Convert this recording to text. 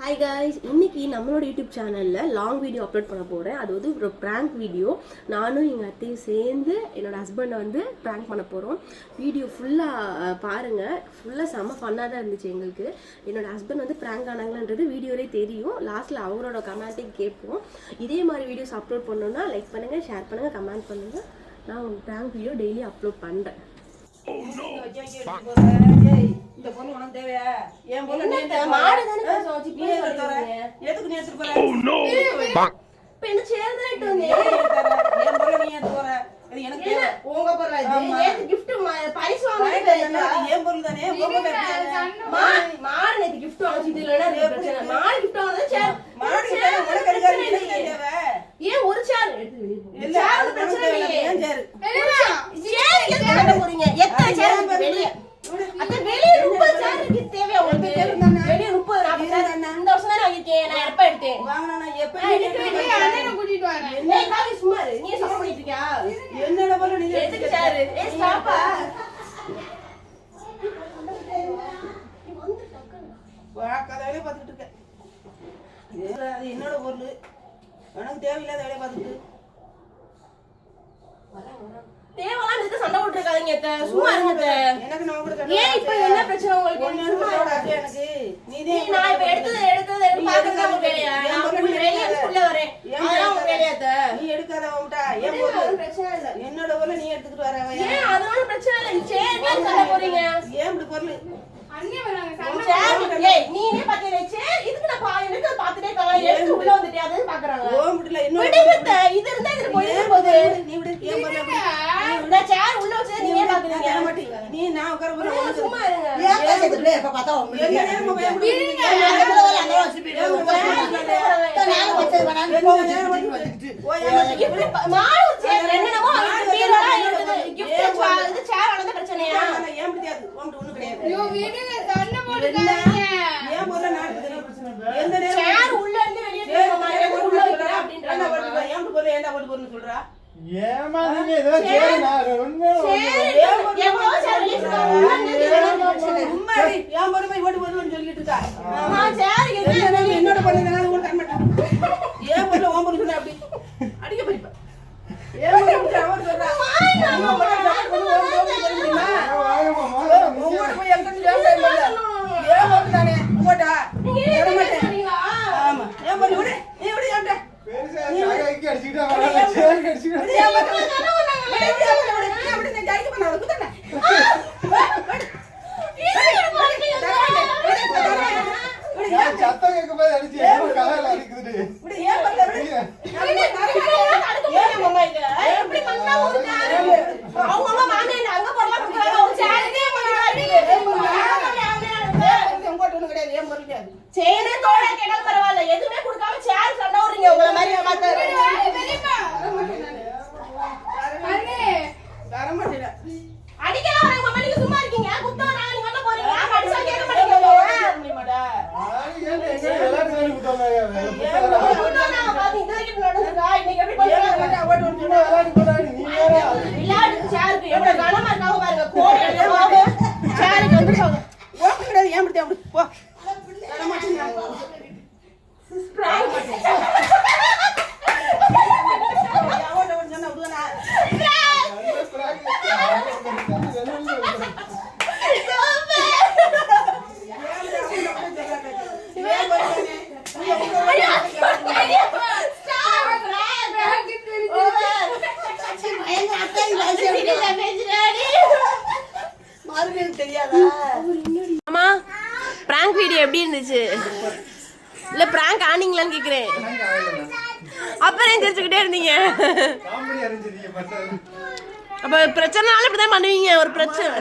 Hi guys, இன்னைக்கு நம்மளோட YouTube சேனல்ல லாங் வீடியோ அப்லோட் பண்ண போறேன். அது வந்து ஒரு பிராங்க் வீடியோ. நானும் எங்க அத்தையும் சேர்ந்து என்னோட ஹஸ்பண்டை வந்து பிராங்க் பண்ண போறோம். வீடியோ ஃபுல்லா பாருங்க. ஃபுல்லா செம ஃபன்னா தான் இருந்துச்சு எங்களுக்கு. என்னோட ஹஸ்பண்ட் வந்து பிராங்க் ஆனாங்கன்றது வீடியோலே தெரியும். லாஸ்ட்ல அவரோட கமெண்ட்டையும் கேட்போம். இதே மாதிரி வீடியோஸ் அப்லோட் பண்ணனும்னா லைக் பண்ணுங்க, ஷேர் பண்ணுங்க, கமெண்ட் பண்ணுங்க. நான் ஒரு பிராங்க் வீடியோ டெய்லி அப்லோட் பண்றேன். இந்த பொண்ணு உனக்கு தேவையா? ஏன் பொண்ணு மாடு தான பேசுவாங்க. நீ எடுத்து வர. எதுக்கு நீ எடுத்து போற? பெண்ணு சேர்ந்துட்டு வந்தே. ஏன் பொண்ணு நீ எடுத்து போற? இது எனக்கு தேவை. உங்க பொருளா இது? நேத்து gift பரிசு வாங்கிட்டு ஏன் பொருள் தானே? உங்க மாடு நேத்து gift வாங்கிட்டு இல்லனா பிரச்சனை. மாடு gift வாங்குறது சேர். மாடு கிட்ட உனக்கு எடுக்காத எனக்கு தேவை. ஏன் ஒரு சேர் எடுத்து வெளிய போ. இல்ல அது பிரச்சனை இல்ல. ஏன் சேர்? சேர் எதுக்கு கட்ட போறீங்க? எத்தனை சேர் வெளிய? அத வெளிய 30 சேர் இருக்கு தேவையா உங்களுக்கு? வெளிய 30 40 சேர் இந்த வருஷம் தான் வாங்கிட்டேன். நான் எப்ப எடுத்தேன்? வாங்குனா நான் எப்ப எடுத்தேன்? அண்ணனை கூட்டிட்டு வரேன். என்ன காவி சும்மா இரு. நீ சப்போர்ட் பண்ணிட்டு இருக்கியா? என்னடா போற நீ எதுக்கு சேர்? ஏய் ஸ்டாப்பா. கதையிலே பார்த்துட்டு இருக்க. அது என்னோட பொருள். எனக்கு தேவையில்லாத வேலையை பார்த்துட்டு தேவலாம் இதுக்கு சண்டை போட்டு இருக்காதீங்க அத்தை. சும்மா இருங்க எனக்கு நான் கூட ஏன் இப்போ என்ன பிரச்சனை உங்களுக்கு? எனக்கு நான் இப்ப எடுத்து பாக்குறது உங்க வேலையா? நான் வெளிய உள்ள வரேன். அதெல்லாம் உங்க வேலையா அத்தை? நீ எடுக்காத வந்துட்டா ஏன் பிரச்சனை இல்ல. என்னோட பொருள் நீ எடுத்துட்டு வர ஏன் அதனால பிரச்சனை இல்ல. நீ சேர்ல சண்டை போறீங்க. ஏன் இப்படி பொருள் அண்ணே வராங்க சண்டை. ஏய் நீனே பாக்கறே சேர் இதுக்கு நான் எனக்கு பாத்துட்டே இருக்காங்க. எடுத்து உள்ள வந்துட்டே அத பாக்குறாங்க. ஓ முடியல இன்னொரு இது இருந்தா இது போயிடுது. நீ விடு ஏன் பொருள் நான் சேர் உள்ள வச்சே நீங்க பாக்குறீங்க. மாட்டீங்க நீ நான் உட்கார போற சும்மா இருங்க. ஏன் பேசிட்டு எப்ப பார்த்தா உங்களுக்கு என்ன நேரமா பயப்படுறீங்க? நான் வச்சது வேணாம் போய் மாடு சேர் என்னமோ அது பீரோடா இருக்குது. gift இது சேர் வளந்த பிரச்சனையா? ஏன் முடியாது உன்கிட்ட ஒண்ணு கிடையாது. ஐயோ வீடுங்க சண்டை போட்டுக்காதீங்க. ஏன் பொருள் நான் எந்த நேரம் சேர் உள்ள இருந்து வெளிய போற மாதிரி உள்ள வைக்கிற அப்படின்றாங்க. ஏன் பொருள் ஏன்டா பொருள் சொல்றா? ஏமா நீங்க இதெல்லாம் சேருனா உண்மை எவ்வளவு சேர் வெளிய போறாங்க. உண்மை ஏன் பொருள் ஓடி வருதுன்னு சொல்லிட்டு இருக்கா. ஆமா சேர் என்னோட பொருள் நான் கூட தர மாட்டேன். ஏன் பொருள் ஓம் பொருள் அப்படி அடிக்க போறிப்ப. ஏன் பொருள் அவன் சொல்றா. உங்களோட போய் எங்க ஏன் பொருள் தானே உங்கடா தர மாட்டேன். ஆமா ஏன் பொருள் விடு நீ விடு ஏன்டா பெருசா காய்க்கு அடிச்சிட்டா வர சேர் அடிச்சிட்டா சத்தம் கேட்கும்போது அடிச்சு கதையில அடிக்குது. பரவாயில்ல எதுவுமே கொடுக்காம சேர் சண்டை விடுறீங்க உங்களை மாதிரி அடிக்கலாம் வராங்க மாமா. நீங்க சும்மா இருக்கீங்க குத்த வராங்க. நீங்க என்ன போறீங்க? அடிச்சா கேட்க மாட்டீங்க. அம்மா பிராங்க் வீடியோ எப்படி இருந்துச்சு? இல்ல பிராங்க் ஆனீங்களான்னு கேக்குறேன். அப்புறம் தெரிஞ்சுக்கிட்டே இருந்தீங்க. அப்ப பிரச்சனைனால இப்படிதான் பண்ணுவீங்க ஒரு பிரச்சனை.